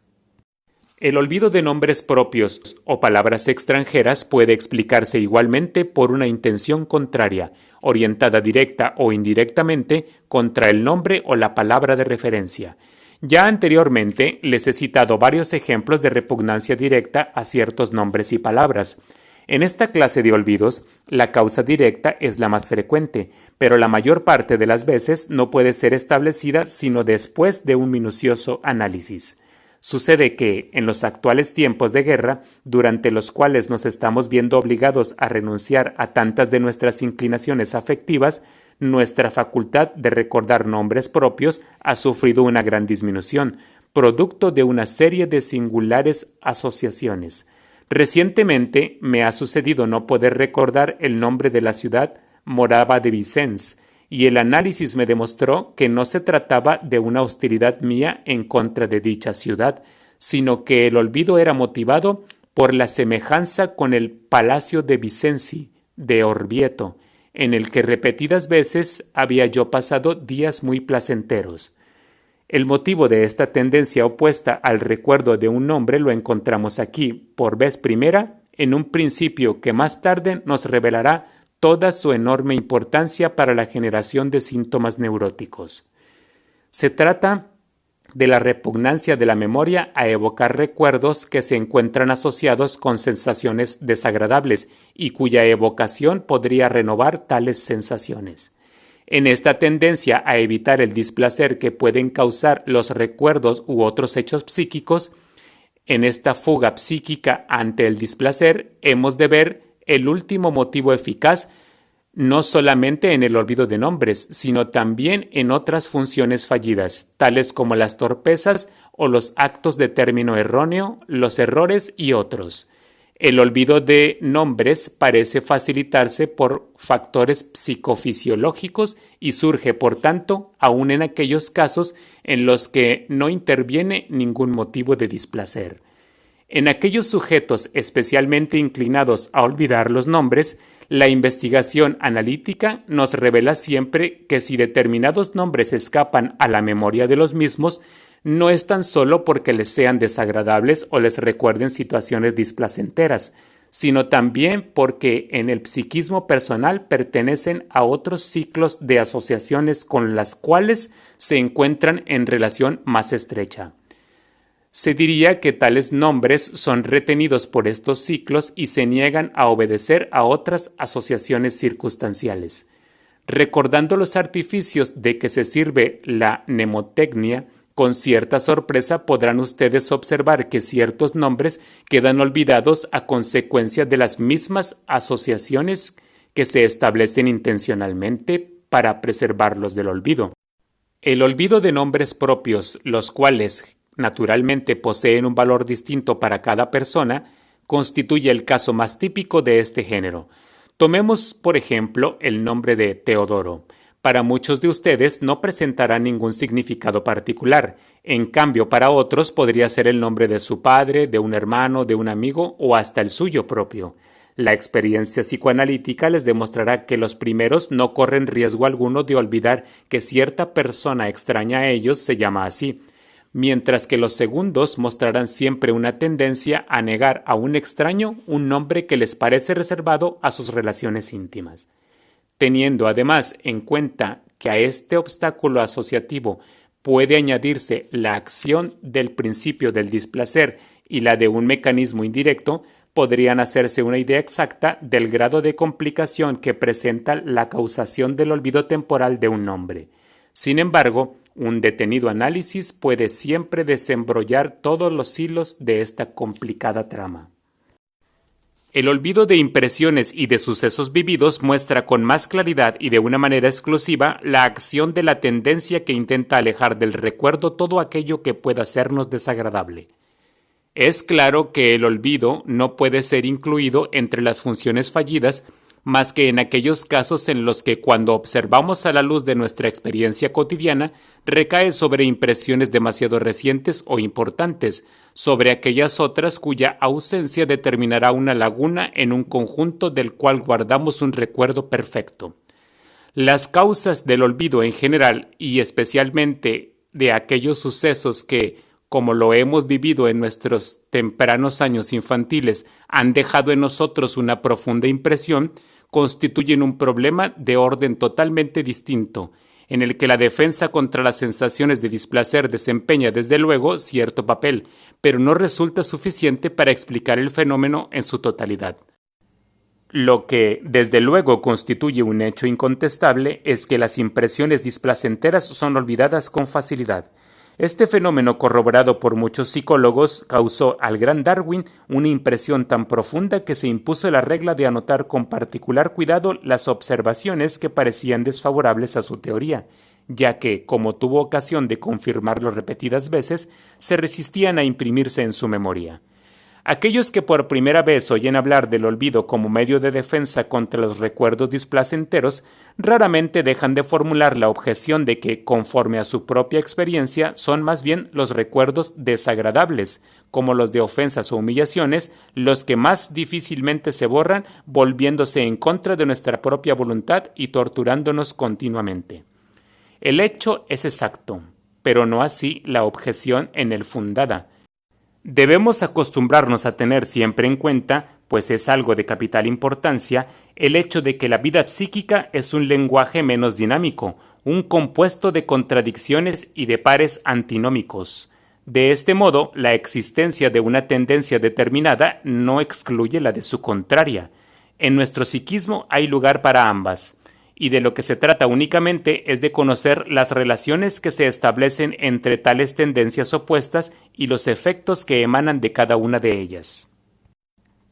El olvido de nombres propios o palabras extranjeras puede explicarse igualmente por una intención contraria, orientada directa o indirectamente contra el nombre o la palabra de referencia. Ya anteriormente les he citado varios ejemplos de repugnancia directa a ciertos nombres y palabras. En esta clase de olvidos, la causa directa es la más frecuente, pero la mayor parte de las veces no puede ser establecida sino después de un minucioso análisis. Sucede que, en los actuales tiempos de guerra, durante los cuales nos estamos viendo obligados a renunciar a tantas de nuestras inclinaciones afectivas, nuestra facultad de recordar nombres propios ha sufrido una gran disminución, producto de una serie de singulares asociaciones. Recientemente me ha sucedido no poder recordar el nombre de la ciudad Morava de Vicens, y el análisis me demostró que no se trataba de una hostilidad mía en contra de dicha ciudad, sino que el olvido era motivado por la semejanza con el Palacio de Vicenzi, de Orvieto, en el que repetidas veces había yo pasado días muy placenteros. El motivo de esta tendencia opuesta al recuerdo de un nombre lo encontramos aquí, por vez primera, en un principio que más tarde nos revelará toda su enorme importancia para la generación de síntomas neuróticos. Se trata de la repugnancia de la memoria a evocar recuerdos que se encuentran asociados con sensaciones desagradables y cuya evocación podría renovar tales sensaciones. En esta tendencia a evitar el displacer que pueden causar los recuerdos u otros hechos psíquicos, en esta fuga psíquica ante el displacer, hemos de ver el último motivo eficaz no solamente en el olvido de nombres, sino también en otras funciones fallidas, tales como las torpezas o los actos de término erróneo, los errores y otros. El olvido de nombres parece facilitarse por factores psicofisiológicos y surge, por tanto, aún en aquellos casos en los que no interviene ningún motivo de displacer. En aquellos sujetos especialmente inclinados a olvidar los nombres, la investigación analítica nos revela siempre que si determinados nombres escapan a la memoria de los mismos, no es tan solo porque les sean desagradables o les recuerden situaciones displacenteras, sino también porque en el psiquismo personal pertenecen a otros ciclos de asociaciones con las cuales se encuentran en relación más estrecha. Se diría que tales nombres son retenidos por estos ciclos y se niegan a obedecer a otras asociaciones circunstanciales. Recordando los artificios de que se sirve la mnemotecnia, con cierta sorpresa podrán ustedes observar que ciertos nombres quedan olvidados a consecuencia de las mismas asociaciones que se establecen intencionalmente para preservarlos del olvido. El olvido de nombres propios, los cuales naturalmente poseen un valor distinto para cada persona, constituye el caso más típico de este género. Tomemos, por ejemplo, el nombre de Teodoro. Para muchos de ustedes no presentará ningún significado particular. En cambio, para otros podría ser el nombre de su padre, de un hermano, de un amigo o hasta el suyo propio. La experiencia psicoanalítica les demostrará que los primeros no corren riesgo alguno de olvidar que cierta persona extraña a ellos se llama así, mientras que los segundos mostrarán siempre una tendencia a negar a un extraño un nombre que les parece reservado a sus relaciones íntimas. Teniendo además en cuenta que a este obstáculo asociativo puede añadirse la acción del principio del displacer y la de un mecanismo indirecto, podrían hacerse una idea exacta del grado de complicación que presenta la causación del olvido temporal de un nombre. Sin embargo, un detenido análisis puede siempre desembrollar todos los hilos de esta complicada trama. El olvido de impresiones y de sucesos vividos muestra con más claridad y de una manera exclusiva la acción de la tendencia que intenta alejar del recuerdo todo aquello que pueda sernos desagradable. Es claro que el olvido no puede ser incluido entre las funciones fallidas más que en aquellos casos en los que cuando observamos a la luz de nuestra experiencia cotidiana recae sobre impresiones demasiado recientes o importantes, sobre aquellas otras cuya ausencia determinará una laguna en un conjunto del cual guardamos un recuerdo perfecto. Las causas del olvido en general y especialmente de aquellos sucesos que, como lo hemos vivido en nuestros tempranos años infantiles, han dejado en nosotros una profunda impresión, constituyen un problema de orden totalmente distinto, en el que la defensa contra las sensaciones de displacer desempeña desde luego cierto papel, pero no resulta suficiente para explicar el fenómeno en su totalidad. Lo que, desde luego, constituye un hecho incontestable es que las impresiones displacenteras son olvidadas con facilidad. Este fenómeno, corroborado por muchos psicólogos, causó al gran Darwin una impresión tan profunda que se impuso la regla de anotar con particular cuidado las observaciones que parecían desfavorables a su teoría, ya que, como tuvo ocasión de confirmarlo repetidas veces, se resistían a imprimirse en su memoria. Aquellos que por primera vez oyen hablar del olvido como medio de defensa contra los recuerdos displacenteros, raramente dejan de formular la objeción de que, conforme a su propia experiencia, son más bien los recuerdos desagradables, como los de ofensas o humillaciones, los que más difícilmente se borran, volviéndose en contra de nuestra propia voluntad y torturándonos continuamente. El hecho es exacto, pero no así la objeción en él fundada. Debemos acostumbrarnos a tener siempre en cuenta, pues es algo de capital importancia, el hecho de que la vida psíquica es un lenguaje menos dinámico, un compuesto de contradicciones y de pares antinómicos. De este modo, la existencia de una tendencia determinada no excluye la de su contraria. En nuestro psiquismo hay lugar para ambas, y de lo que se trata únicamente es de conocer las relaciones que se establecen entre tales tendencias opuestas y los efectos que emanan de cada una de ellas.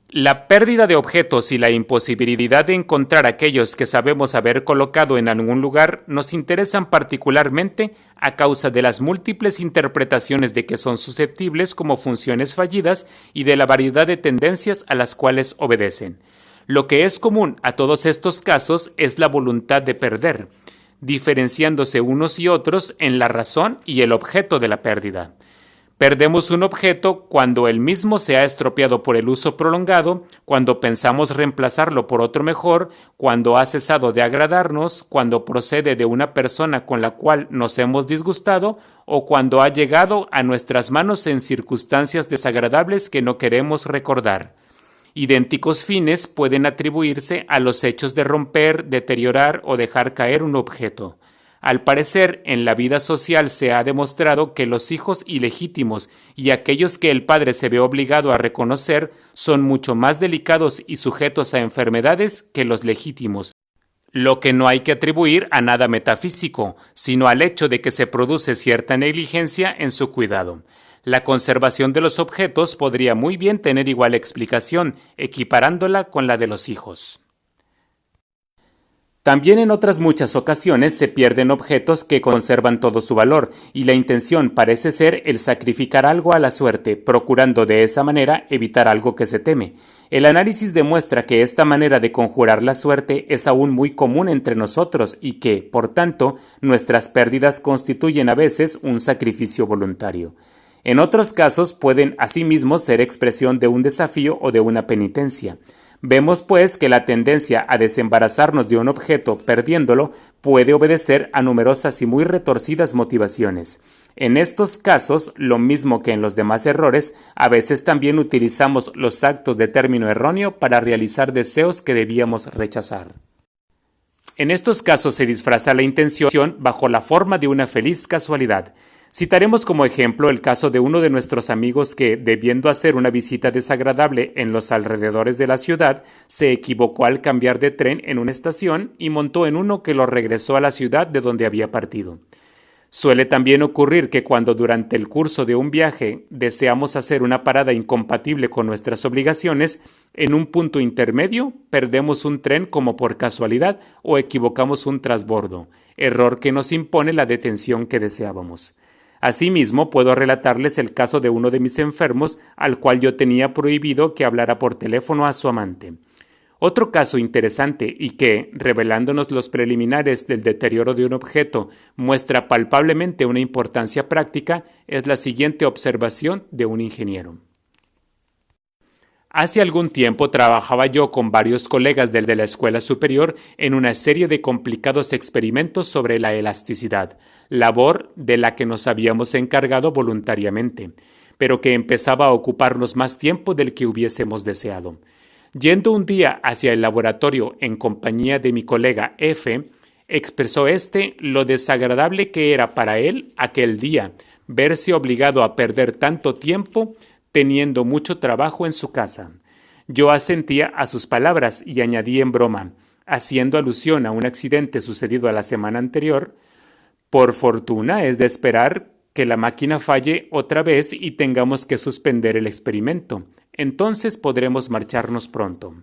La pérdida de objetos y la imposibilidad de encontrar aquellos que sabemos haber colocado en algún lugar nos interesan particularmente a causa de las múltiples interpretaciones de que son susceptibles como funciones fallidas y de la variedad de tendencias a las cuales obedecen. Lo que es común a todos estos casos es la voluntad de perder, diferenciándose unos y otros en la razón y el objeto de la pérdida. Perdemos un objeto cuando el mismo se ha estropeado por el uso prolongado, cuando pensamos reemplazarlo por otro mejor, cuando ha cesado de agradarnos, cuando procede de una persona con la cual nos hemos disgustado o cuando ha llegado a nuestras manos en circunstancias desagradables que no queremos recordar. Idénticos fines pueden atribuirse a los hechos de romper, deteriorar o dejar caer un objeto. Al parecer, en la vida social se ha demostrado que los hijos ilegítimos y aquellos que el padre se ve obligado a reconocer son mucho más delicados y sujetos a enfermedades que los legítimos, lo que no hay que atribuir a nada metafísico, sino al hecho de que se produce cierta negligencia en su cuidado. La conservación de los objetos podría muy bien tener igual explicación, equiparándola con la de los hijos. También en otras muchas ocasiones se pierden objetos que conservan todo su valor, y la intención parece ser el sacrificar algo a la suerte, procurando de esa manera evitar algo que se teme. El análisis demuestra que esta manera de conjurar la suerte es aún muy común entre nosotros y que, por tanto, nuestras pérdidas constituyen a veces un sacrificio voluntario. En otros casos pueden asimismo ser expresión de un desafío o de una penitencia. Vemos pues que la tendencia a desembarazarnos de un objeto perdiéndolo puede obedecer a numerosas y muy retorcidas motivaciones. En estos casos, lo mismo que en los demás errores, a veces también utilizamos los actos de término erróneo para realizar deseos que debíamos rechazar. En estos casos se disfraza la intención bajo la forma de una feliz casualidad. Citaremos como ejemplo el caso de uno de nuestros amigos que, debiendo hacer una visita desagradable en los alrededores de la ciudad, se equivocó al cambiar de tren en una estación y montó en uno que lo regresó a la ciudad de donde había partido. Suele también ocurrir que cuando durante el curso de un viaje deseamos hacer una parada incompatible con nuestras obligaciones, en un punto intermedio perdemos un tren como por casualidad o equivocamos un transbordo, error que nos impone la detención que deseábamos. Asimismo, puedo relatarles el caso de uno de mis enfermos, al cual yo tenía prohibido que hablara por teléfono a su amante. Otro caso interesante y que, revelándonos los preliminares del deterioro de un objeto, muestra palpablemente una importancia práctica, es la siguiente observación de un ingeniero. Hace algún tiempo trabajaba yo con varios colegas de la escuela superior en una serie de complicados experimentos sobre la elasticidad, labor de la que nos habíamos encargado voluntariamente, pero que empezaba a ocuparnos más tiempo del que hubiésemos deseado. Yendo un día hacia el laboratorio en compañía de mi colega F, expresó lo desagradable que era para él aquel día verse obligado a perder tanto tiempo teniendo mucho trabajo en su casa. Yo asentía a sus palabras y añadí en broma, haciendo alusión a un accidente sucedido a la semana anterior: por fortuna es de esperar que la máquina falle otra vez y tengamos que suspender el experimento. Entonces podremos marcharnos pronto.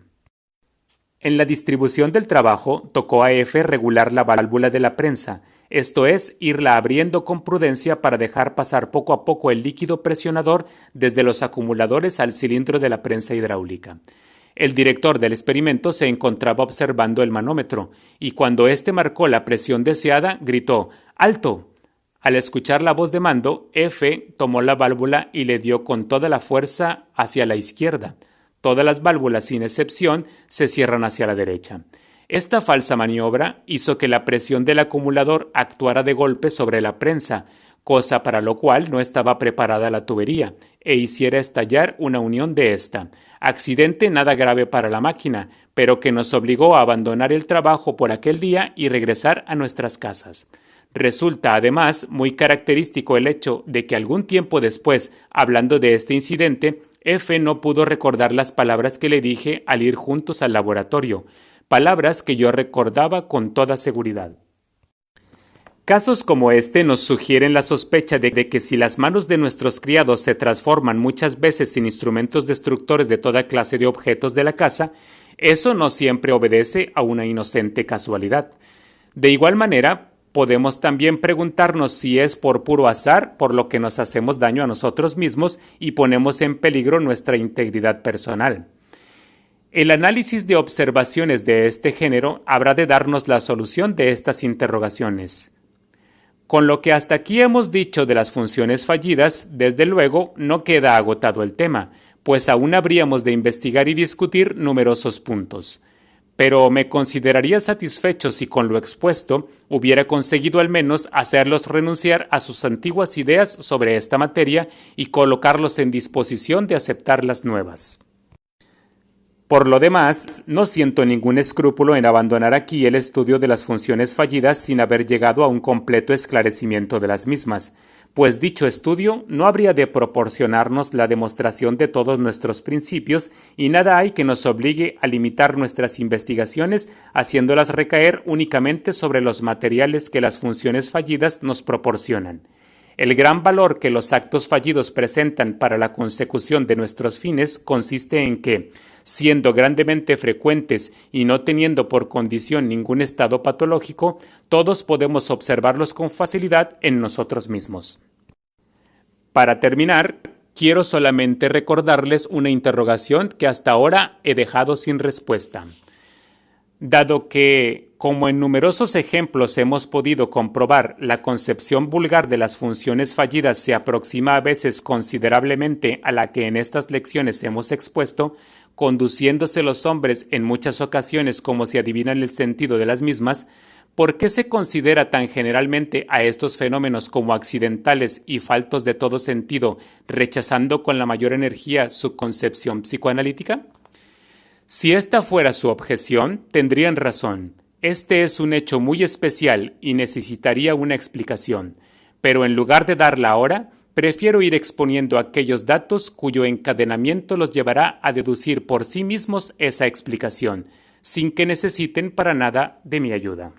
En la distribución del trabajo tocó a F regular la válvula de la prensa, esto es, irla abriendo con prudencia para dejar pasar poco a poco el líquido presionador desde los acumuladores al cilindro de la prensa hidráulica. El director del experimento se encontraba observando el manómetro y cuando éste marcó la presión deseada, gritó «¡Alto!». Al escuchar la voz de mando, F tomó la válvula y le dio con toda la fuerza hacia la izquierda. Todas las válvulas, sin excepción, se cierran hacia la derecha. Esta falsa maniobra hizo que la presión del acumulador actuara de golpe sobre la prensa, cosa para lo cual no estaba preparada la tubería, e hiciera estallar una unión de esta. Accidente nada grave para la máquina, pero que nos obligó a abandonar el trabajo por aquel día y regresar a nuestras casas. Resulta además muy característico el hecho de que algún tiempo después, hablando de este incidente, F no pudo recordar las palabras que le dije al ir juntos al laboratorio, palabras que yo recordaba con toda seguridad. Casos como este nos sugieren la sospecha de que si las manos de nuestros criados se transforman muchas veces en instrumentos destructores de toda clase de objetos de la casa, eso no siempre obedece a una inocente casualidad. De igual manera, podemos también preguntarnos si es por puro azar por lo que nos hacemos daño a nosotros mismos y ponemos en peligro nuestra integridad personal. El análisis de observaciones de este género habrá de darnos la solución de estas interrogaciones. Con lo que hasta aquí hemos dicho de las funciones fallidas, desde luego no queda agotado el tema, pues aún habríamos de investigar y discutir numerosos puntos. Pero me consideraría satisfecho si con lo expuesto hubiera conseguido al menos hacerlos renunciar a sus antiguas ideas sobre esta materia y colocarlos en disposición de aceptar las nuevas. Por lo demás, no siento ningún escrúpulo en abandonar aquí el estudio de las funciones fallidas sin haber llegado a un completo esclarecimiento de las mismas, pues dicho estudio no habría de proporcionarnos la demostración de todos nuestros principios y nada hay que nos obligue a limitar nuestras investigaciones haciéndolas recaer únicamente sobre los materiales que las funciones fallidas nos proporcionan. El gran valor que los actos fallidos presentan para la consecución de nuestros fines consiste en que, siendo grandemente frecuentes y no teniendo por condición ningún estado patológico, todos podemos observarlos con facilidad en nosotros mismos. Para terminar, quiero solamente recordarles una interrogación que hasta ahora he dejado sin respuesta. Dado que, como en numerosos ejemplos hemos podido comprobar, la concepción vulgar de las funciones fallidas se aproxima a veces considerablemente a la que en estas lecciones hemos expuesto, conduciéndose los hombres en muchas ocasiones como si adivinan el sentido de las mismas, ¿por qué se considera tan generalmente a estos fenómenos como accidentales y faltos de todo sentido, rechazando con la mayor energía su concepción psicoanalítica? Si esta fuera su objeción, tendrían razón. Este es un hecho muy especial y necesitaría una explicación, pero en lugar de darla ahora, prefiero ir exponiendo aquellos datos cuyo encadenamiento los llevará a deducir por sí mismos esa explicación, sin que necesiten para nada de mi ayuda.